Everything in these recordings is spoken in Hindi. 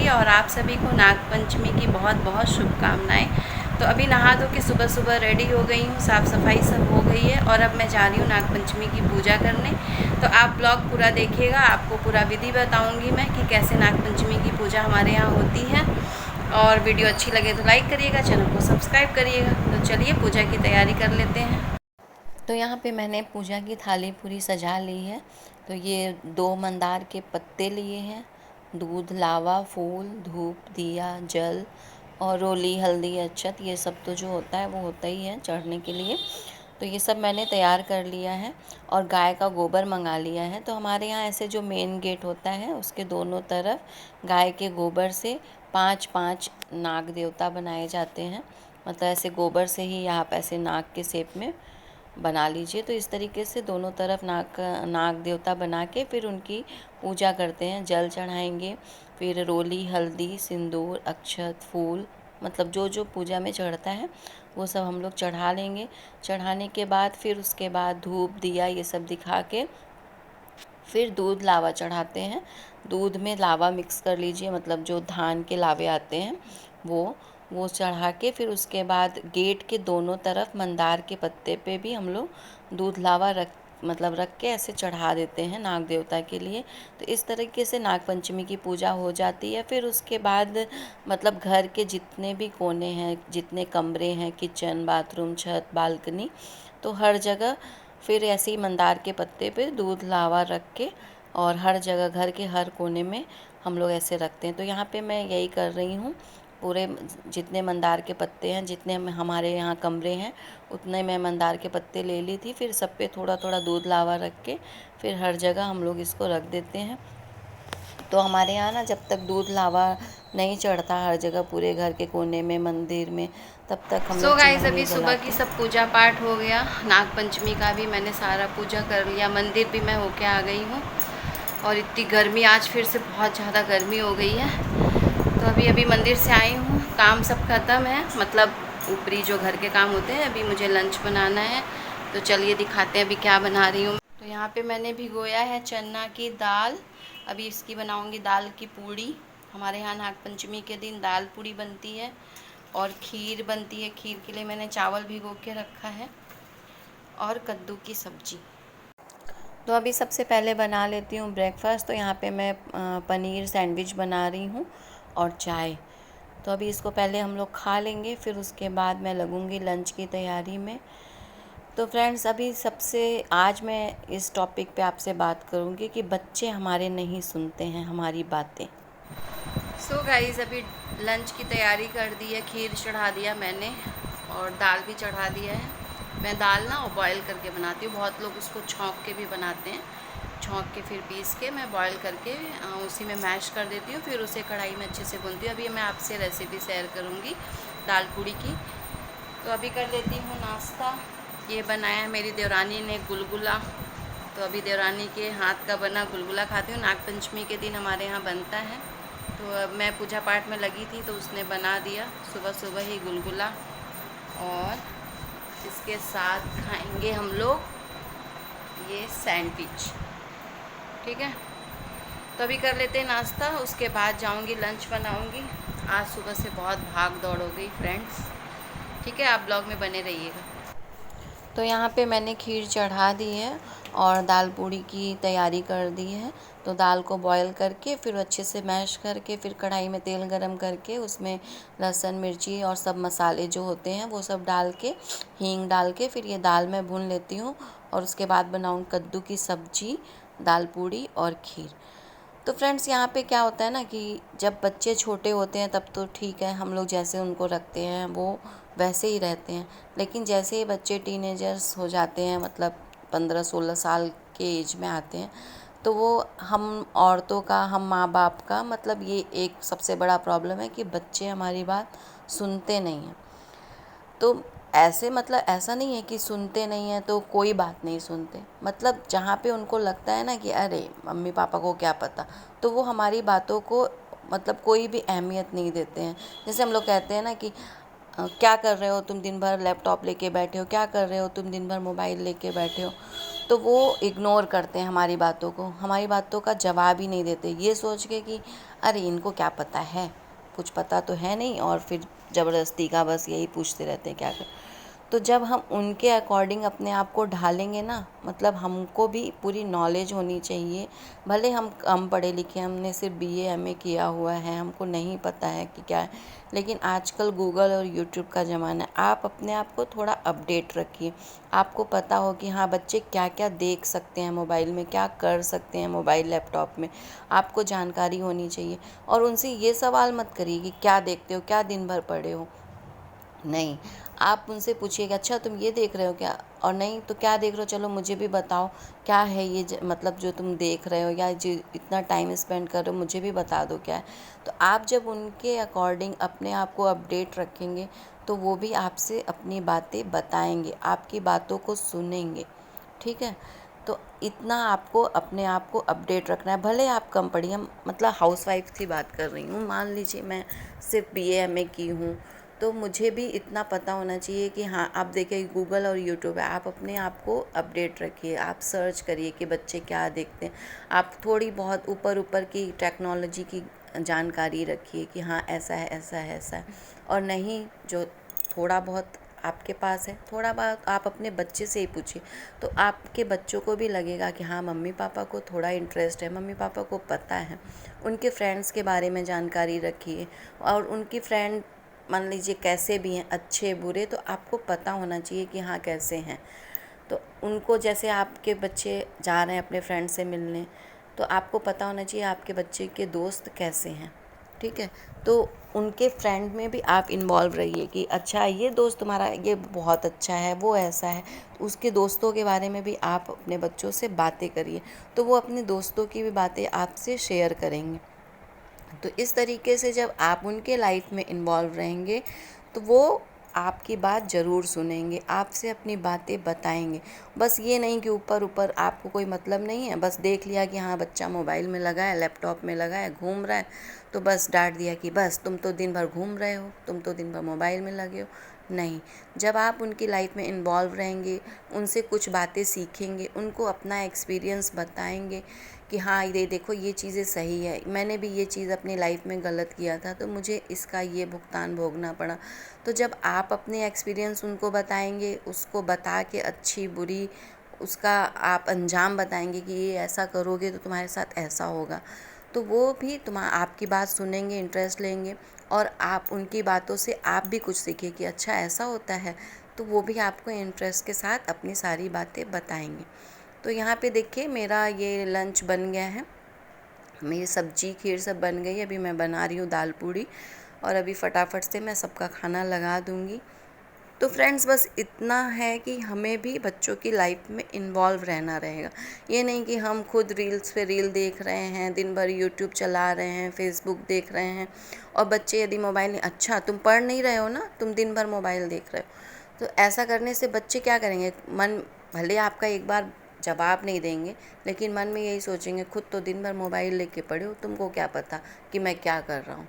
होगी और आप सभी को नाग पंचमी की बहुत बहुत शुभकामनाएं। तो अभी नहा धो के सुबह सुबह रेडी हो गई हूँ, साफ़ सफाई सब हो गई है और अब मैं जा रही हूँ नाग पंचमी की पूजा करने। तो आप ब्लॉग पूरा देखिएगा, आपको पूरा विधि बताऊँगी मैं कि कैसे नाग पंचमी की पूजा हमारे यहाँ होती है। और वीडियो अच्छी लगे तो लाइक करिएगा, चैनल को सब्सक्राइब करिएगा। तो चलिए पूजा की तैयारी कर लेते हैं। तो यहाँ पे मैंने पूजा की थाली पूरी सजा ली है। तो ये 2 मंदार के पत्ते लिए हैं, दूध, लावा, फूल, धूप, दिया, जल और रोली, हल्दी, अक्षत, ये सब तो जो होता है वो होता ही है चढ़ने के लिए। तो ये सब मैंने तैयार कर लिया है और गाय का गोबर मंगा लिया है। तो हमारे यहाँ ऐसे जो मेन गेट होता है उसके दोनों तरफ गाय के गोबर से 5-5 नाग देवता बनाए जाते हैं। मतलब ऐसे गोबर से ही आप ऐसे नाग के शेप में बना लीजिए। तो इस तरीके से दोनों तरफ नाग देवता बना के फिर उनकी पूजा करते हैं। जल चढ़ाएंगे, फिर रोली, हल्दी, सिंदूर, अक्षत, फूल, मतलब जो जो पूजा में चढ़ता है वो सब हम लोग चढ़ा लेंगे। चढ़ाने के बाद फिर उसके बाद धूप, दिया ये सब दिखा के फिर दूध, लावा चढ़ाते हैं। दूध में लावा मिक्स कर लीजिए, मतलब जो धान के लावे आते हैं वो चढ़ा के फिर उसके बाद गेट के दोनों तरफ मंदार के पत्ते पे भी हम लोग दूध, लावा रख के ऐसे चढ़ा देते हैं नाग देवता के लिए। तो इस तरीके से नाग पंचमी की पूजा हो जाती है। फिर उसके बाद मतलब घर के जितने भी कोने हैं, जितने कमरे हैं, किचन, बाथरूम, छत, बालकनी, तो हर जगह फिर ऐसे ही मंदार के पत्ते पे दूध, लावा रख के और हर जगह घर के हर कोने में हम लोग ऐसे रखते हैं। तो यहाँ पे मैं यही कर रही हूँ। पूरे जितने मंदार के पत्ते हैं, जितने हमारे यहाँ कमरे हैं, उतने मैं मंदार के पत्ते ले ली थी। फिर सब पे थोड़ा थोड़ा दूध, लावा रख के फिर हर जगह हम लोग इसको रख देते हैं। तो हमारे यहाँ ना जब तक दूध, लावा नहीं चढ़ता हर जगह पूरे घर के कोने में, मंदिर में, तब तक हम लोग गाइस, चिन्ह अभी नहीं सुबह की जलाते। सब पूजा पाठ हो गया, नाग पंचमी का भी मैंने सारा पूजा कर लिया, मंदिर भी मैं होके आ गई हूँ। और इतनी गर्मी, आज फिर से बहुत ज़्यादा गर्मी हो गई है। तो अभी अभी मंदिर से आई हूँ, काम सब ख़त्म है, मतलब ऊपरी जो घर के काम होते हैं। अभी मुझे लंच बनाना है, तो चलिए दिखाते हैं अभी क्या बना रही हूँ। तो यहाँ पे मैंने भिगोया है चना की दाल, अभी इसकी बनाऊँगी दाल की पूड़ी। हमारे यहाँ नाग पंचमी के दिन दाल पूड़ी बनती है और खीर बनती है। खीर के लिए मैंने चावल भिगो के रखा है और कद्दू की सब्जी। तो अभी सबसे पहले बना लेती हूँ ब्रेकफास्ट। तो यहाँ पे मैं पनीर सैंडविच बना रही हूँ और चाय। तो अभी इसको पहले हम लोग खा लेंगे, फिर उसके बाद मैं लगूँगी लंच की तैयारी में। तो फ्रेंड्स, अभी सबसे आज मैं इस टॉपिक पे आपसे बात करूँगी कि बच्चे हमारे नहीं सुनते हैं हमारी बातें। गाइस, अभी लंच की तैयारी कर दी है, खीर चढ़ा दिया मैंने और दाल भी चढ़ा दिया है। मैं दाल ना बॉयल करके बनाती हूँ, बहुत लोग उसको छौंक के भी बनाते हैं। छौंक के फिर पीस के मैं बॉयल करके उसी में मैश कर देती हूँ, फिर उसे कढ़ाई में अच्छे से भूनती हूँ। अभी मैं आपसे रेसिपी शेयर करूँगी दाल पूड़ी की। तो अभी कर लेती हूँ नाश्ता। ये बनाया है मेरी देवरानी ने गुलगुला, तो अभी देवरानी के हाथ का बना गुलगुला खाती हूँ। नाग पंचमी के दिन हमारे यहाँ बनता है। तो अब मैं पूजा पाठ में लगी थी तो उसने बना दिया सुबह सुबह ही गुलगुला, और इसके साथ खाएंगे हम लोग ये सैंडविच। ठीक है, तो अभी कर लेते हैं नाश्ता, उसके बाद जाऊंगी लंच बनाऊंगी। आज सुबह से बहुत भाग दौड़ हो गई फ्रेंड्स। ठीक है, आप ब्लॉग में बने रहिएगा। तो यहाँ पे मैंने खीर चढ़ा दी है और दाल पूड़ी की तैयारी कर दी है। तो दाल को बॉयल करके फिर अच्छे से मैश करके फिर कढ़ाई में तेल गरम करके उसमें लहसुन, मिर्ची और सब मसाले जो होते हैं वो सब डाल के, हींग डाल के फिर ये दाल मैं भून लेती हूँ। और उसके बाद बनाऊँ कद्दू की सब्जी, दाल पूड़ी और खीर। तो फ्रेंड्स, यहाँ पे क्या होता है ना कि जब बच्चे छोटे होते हैं तब तो ठीक है, हम लोग जैसे उनको रखते हैं वो वैसे ही रहते हैं। लेकिन जैसे ही बच्चे टीनेजर्स हो जाते हैं, मतलब 15-16 साल के एज में आते हैं, तो वो हम औरतों का, हम माँ बाप का, मतलब ये एक सबसे बड़ा प्रॉब्लम है कि बच्चे हमारी बात सुनते नहीं हैं। तो ऐसे मतलब ऐसा नहीं है कि सुनते नहीं हैं तो कोई बात नहीं सुनते, मतलब जहाँ पे उनको लगता है ना कि अरे मम्मी पापा को क्या पता, तो वो हमारी बातों को मतलब कोई भी अहमियत नहीं देते हैं। जैसे हम लोग कहते हैं ना कि क्या कर रहे हो तुम, दिन भर लैपटॉप लेके बैठे हो, क्या कर रहे हो तुम, दिन भर मोबाइल लेके बैठे हो। तो वो इग्नोर करते हैं हमारी बातों को, हमारी बातों का जवाब ही नहीं देते, ये सोच के कि अरे इनको क्या पता है, कुछ पता तो है नहीं, और फिर ज़बरदस्ती का बस यही पूछते रहते हैं क्या कर। तो जब हम उनके अकॉर्डिंग अपने आप को ढालेंगे ना, मतलब हमको भी पूरी नॉलेज होनी चाहिए। भले हम कम पढ़े लिखे, हमने सिर्फ बीए एमए किया हुआ है, हमको नहीं पता है कि क्या है, लेकिन आजकल गूगल और यूट्यूब का ज़माना है। आप अपने आप को थोड़ा अपडेट रखिए, आपको पता हो कि हाँ बच्चे क्या क्या देख सकते हैं मोबाइल में, क्या कर सकते हैं मोबाइल लैपटॉप में, आपको जानकारी होनी चाहिए। और उनसे ये सवाल मत करिए कि क्या देखते हो, क्या दिन भर पढ़े हो, नहीं, आप उनसे पूछिए कि अच्छा तुम ये देख रहे हो क्या, और नहीं तो क्या देख रहे हो, चलो मुझे भी बताओ क्या है ये मतलब जो तुम देख रहे हो या जो इतना टाइम स्पेंड कर रहे हो, मुझे भी बता दो क्या है। तो आप जब उनके अकॉर्डिंग अपने आप को अपडेट रखेंगे तो वो भी आपसे अपनी बातें बताएंगे, आपकी बातों को सुनेंगे, ठीक है। तो इतना आपको अपने आप को अपडेट रखना है। भले आप कम पढ़ी, हम मतलब हाउसवाइफ की बात कर रही हूँ, मान लीजिए मैं सिर्फ बीए एमए की हूँ, तो मुझे भी इतना पता होना चाहिए कि हाँ आप देखिए गूगल और यूट्यूब है, आप अपने आप को अपडेट रखिए, आप सर्च करिए कि बच्चे क्या देखते हैं, आप थोड़ी बहुत ऊपर ऊपर की टेक्नोलॉजी की जानकारी रखिए कि हाँ ऐसा है ऐसा है ऐसा है। और नहीं, जो थोड़ा बहुत आपके पास है, थोड़ा बहुत आप अपने बच्चे से ही पूछिए, तो आपके बच्चों को भी लगेगा कि हाँ मम्मी पापा को थोड़ा इंटरेस्ट है, मम्मी पापा को पता है। उनके फ्रेंड्स के बारे में जानकारी रखिए, और उनकी फ्रेंड मान लीजिए कैसे भी हैं, अच्छे बुरे, तो आपको पता होना चाहिए कि हाँ कैसे हैं। तो उनको, जैसे आपके बच्चे जा रहे हैं अपने फ्रेंड से मिलने, तो आपको पता होना चाहिए आपके बच्चे के दोस्त कैसे हैं, ठीक है। तो उनके फ्रेंड में भी आप इन्वॉल्व रहिए कि अच्छा ये दोस्त तुम्हारा ये बहुत अच्छा है, वो ऐसा है, तो उसके दोस्तों के बारे में भी आप अपने बच्चों से बातें करिए, तो वो अपने दोस्तों की भी बातें आपसे शेयर करेंगे। तो इस तरीके से जब आप उनके लाइफ में इन्वॉल्व रहेंगे तो वो आपकी बात ज़रूर सुनेंगे, आपसे अपनी बातें बताएंगे। बस ये नहीं कि ऊपर ऊपर आपको कोई मतलब नहीं है, बस देख लिया कि हाँ बच्चा मोबाइल में लगा है, लैपटॉप में लगा है, घूम रहा है, तो बस डांट दिया कि बस तुम तो दिन भर घूम रहे हो, तुम तो दिन भर मोबाइल में लगे हो। नहीं, जब आप उनकी लाइफ में इन्वॉल्व रहेंगे, उनसे कुछ बातें सीखेंगे, उनको अपना एक्सपीरियंस बताएंगे कि हाँ ये देखो ये चीज़ें सही है, मैंने भी ये चीज़ अपनी लाइफ में गलत किया था तो मुझे इसका ये भुगतान भोगना पड़ा। तो जब आप अपने एक्सपीरियंस उनको बताएंगे, उसको बता के अच्छी बुरी उसका आप अंजाम बताएंगे कि ये ऐसा करोगे तो तुम्हारे साथ ऐसा होगा, तो वो भी आपकी बात सुनेंगे, इंटरेस्ट लेंगे, और आप उनकी बातों से आप भी कुछ सीखें कि अच्छा ऐसा होता है, तो वो भी आपको इंटरेस्ट के साथ अपनी सारी बातें बताएंगे। तो यहाँ पे देखिए मेरा ये लंच बन गया है, मेरी सब्जी खीर सब बन गई, अभी मैं बना रही हूँ दाल पूड़ी, और अभी फटाफट से मैं सबका खाना लगा दूँगी। तो फ्रेंड्स बस इतना है कि हमें भी बच्चों की लाइफ में इन्वॉल्व रहना रहेगा। ये नहीं कि हम खुद रील्स पे रील देख रहे हैं, दिन भर यूट्यूब चला रहे हैं, फेसबुक देख रहे हैं, और बच्चे यदि मोबाइल नहीं, अच्छा तुम पढ़ नहीं रहे हो ना, तुम दिन भर मोबाइल देख रहे हो, तो ऐसा करने से बच्चे क्या करेंगे, मन भले आपका एक बार जवाब नहीं देंगे, लेकिन मन में यही सोचेंगे खुद तो दिन भर मोबाइल लेके पड़े हो, तुमको क्या पता कि मैं क्या कर रहा हूँ,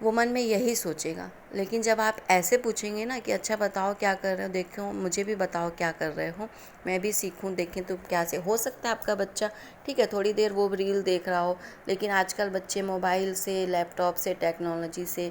वो मन में यही सोचेगा। लेकिन जब आप ऐसे पूछेंगे ना कि अच्छा बताओ क्या कर रहे हो, देखो मुझे भी बताओ क्या कर रहे हो, मैं भी सीखूं, देखें तो क्या से हो सकता है आपका बच्चा ठीक है थोड़ी देर वो रील देख रहा हो, लेकिन आजकल बच्चे मोबाइल से, लैपटॉप से, टेक्नोलॉजी से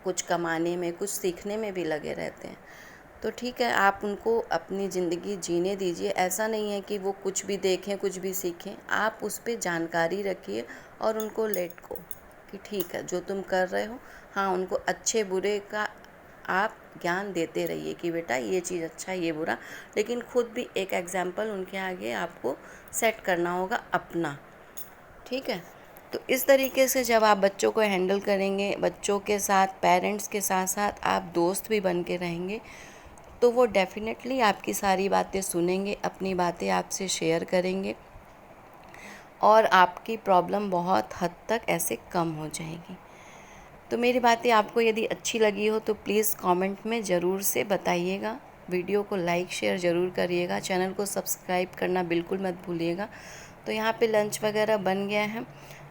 कुछ कमाने में, कुछ सीखने में भी लगे रहते हैं। तो ठीक है, आप उनको अपनी ज़िंदगी जीने दीजिए, ऐसा नहीं है कि वो कुछ भी देखें कुछ भी सीखें, आप उस पर जानकारी रखिए और उनको लेट को कि ठीक है जो तुम कर रहे हो, हाँ उनको अच्छे बुरे का आप ज्ञान देते रहिए कि बेटा ये चीज़ अच्छा ये बुरा, लेकिन खुद भी एक एग्जाम्पल उनके आगे आपको सेट करना होगा अपना, ठीक है। तो इस तरीके से जब आप बच्चों को हैंडल करेंगे, बच्चों के साथ पेरेंट्स के साथ साथ आप दोस्त भी बन के रहेंगे, तो वो डेफ़िनेटली आपकी सारी बातें सुनेंगे, अपनी बातें आपसे शेयर करेंगे, और आपकी प्रॉब्लम बहुत हद तक ऐसे कम हो जाएगी। तो मेरी बातें आपको यदि अच्छी लगी हो तो प्लीज़ कमेंट में ज़रूर से बताइएगा, वीडियो को लाइक शेयर ज़रूर करिएगा, चैनल को सब्सक्राइब करना बिल्कुल मत भूलिएगा। तो यहाँ पे लंच वगैरह बन गया है,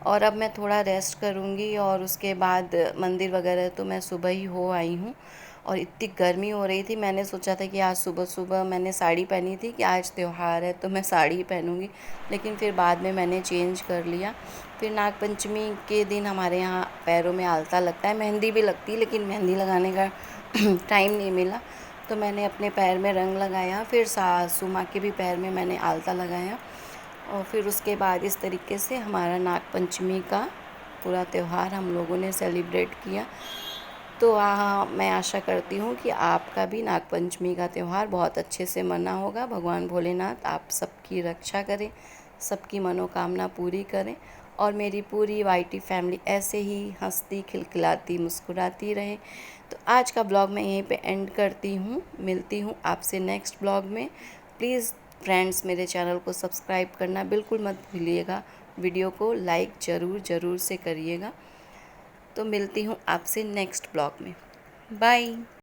और अब मैं थोड़ा रेस्ट करूँगी, और उसके बाद मंदिर वगैरह तो मैं सुबह ही हो आई हूँ, और इतनी गर्मी हो रही थी, मैंने सोचा था कि आज सुबह सुबह मैंने साड़ी पहनी थी कि आज त्यौहार है तो मैं साड़ी ही पहनूंगी, लेकिन फिर बाद में मैंने चेंज कर लिया। फिर नागपंचमी के दिन हमारे यहाँ पैरों में आलता लगता है, मेहंदी भी लगती है, लेकिन मेहंदी लगाने का टाइम नहीं मिला तो मैंने अपने पैर में रंग लगाया। फिर सासू माँ के भी पैर में मैंने आलता लगाया और फिर उसके बाद इस तरीके से हमारा नागपंचमी का पूरा त्यौहार हम लोगों ने सेलिब्रेट किया। तो मैं आशा करती हूँ कि आपका भी नागपंचमी का त्यौहार बहुत अच्छे से मना होगा। भगवान भोलेनाथ आप सबकी रक्षा करें, सबकी मनोकामना पूरी करें और मेरी पूरी वाईटी फैमिली ऐसे ही हंसती खिलखिलाती मुस्कुराती रहे। तो आज का ब्लॉग मैं यहीं पे एंड करती हूँ, मिलती हूँ आपसे नेक्स्ट ब्लॉग में। प्लीज़ फ्रेंड्स मेरे चैनल को सब्सक्राइब करना बिल्कुल मत भूलिएगा, वीडियो को लाइक ज़रूर से करिएगा। तो मिलती हूँ आपसे नेक्स्ट ब्लॉग में। बाय।